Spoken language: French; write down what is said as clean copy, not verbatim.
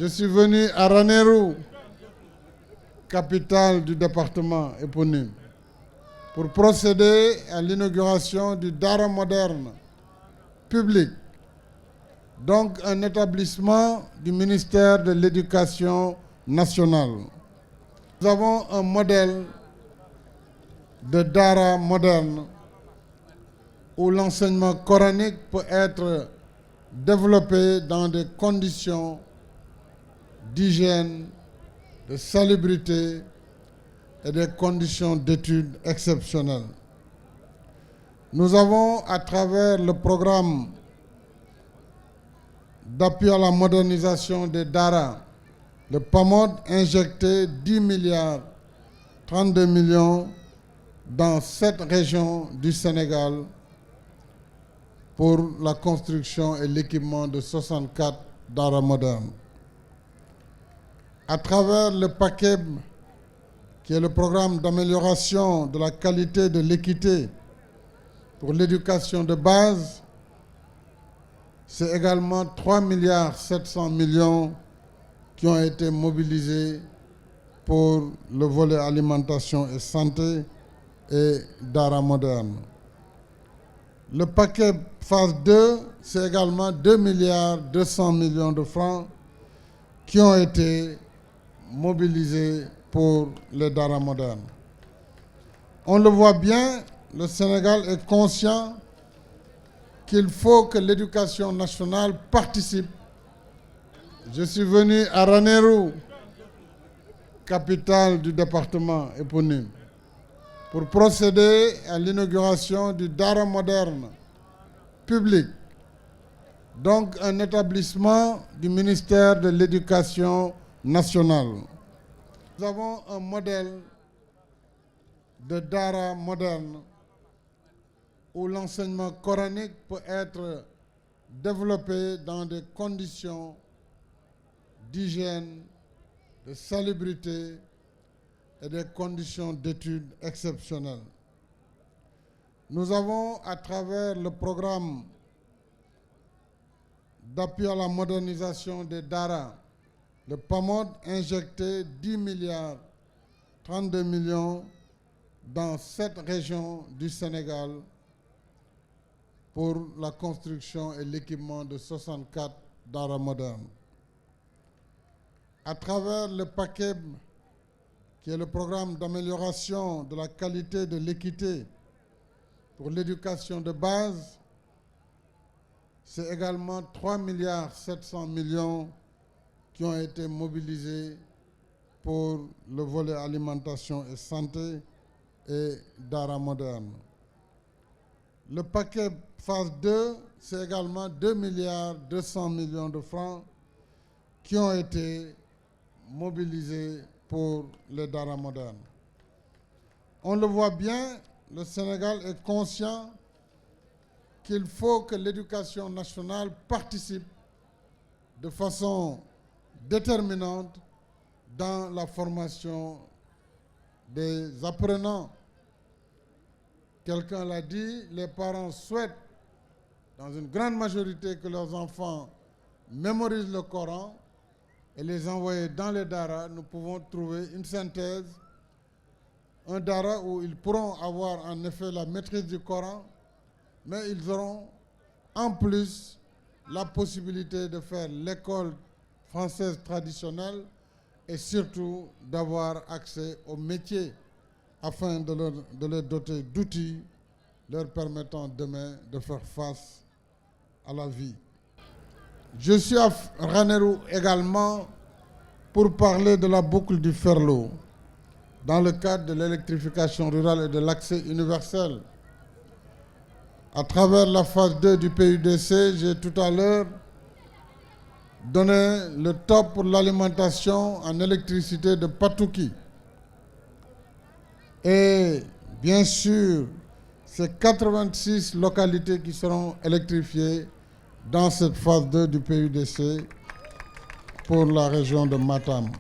Je suis venu à Ranérou, capitale du département éponyme, pour procéder à l'inauguration du Dara moderne public, donc un établissement du ministère de l'Éducation nationale. Nous avons un modèle de Dara moderne où l'enseignement coranique peut être développé dans des conditions d'hygiène, de salubrité et des conditions d'études exceptionnelles. Nous avons, à travers le programme d'appui à la modernisation des Dara, le PAMOD, injecté 10 milliards 32 millions dans 7 régions du Sénégal pour la construction et l'équipement de 64 Dara modernes. À travers le PAKEB, qui est le programme d'amélioration de la qualité de l'équité pour l'éducation de base, c'est également 3 milliards 700 millions qui ont été mobilisés pour le volet alimentation et santé et Dara moderne. Le paquet phase 2, c'est également 2 milliards 200 millions de francs qui ont été mobilisés pour les Dara modernes. On le voit bien, le Sénégal est conscient qu'il faut que l'éducation nationale participe. Je suis venu à Ranérou, capitale du département éponyme, pour procéder à l'inauguration du Dara moderne public, donc un établissement du ministère de l'Éducation nationale. Nous avons un modèle de Dara moderne où l'enseignement coranique peut être développé dans des conditions d'hygiène, de salubrité et des conditions d'études exceptionnelles. Nous avons, à travers le programme d'appui à la modernisation des Dara, le PAMOD, injecté 10 milliards 32 millions dans 7 régions du Sénégal pour la construction et l'équipement de 64 Dara modernes. À travers le PAKEB, qui est le programme d'amélioration de la qualité de l'équité pour l'éducation de base, c'est également 3 milliards 700 millions qui ont été mobilisés pour le volet alimentation et santé et Dara moderne. Le paquet phase 2, c'est également 2 milliards 200 millions de francs qui ont été mobilisés pour les Dara modernes. On le voit bien, le Sénégal est conscient qu'il faut que l'éducation nationale participe de façon déterminante dans la formation des apprenants. Quelqu'un l'a dit, les parents souhaitent, dans une grande majorité, que leurs enfants mémorisent le Coran et les envoyer dans les Dara. Nous pouvons trouver une synthèse, un Dara où ils pourront avoir en effet la maîtrise du Coran, mais ils auront en plus la possibilité de faire l'école française traditionnelle et surtout d'avoir accès au métier afin de les doter d'outils leur permettant demain de faire face à la vie. Je suis à Ranérou également pour parler de la boucle du Ferlo dans le cadre de l'électrification rurale et de l'accès universel. À travers la phase 2 du PUDC, j'ai tout à l'heure donné le top pour l'alimentation en électricité de Patouki. Et bien sûr, c'est 86 localités qui seront électrifiées dans cette phase 2 du PUDC pour la région de Matam.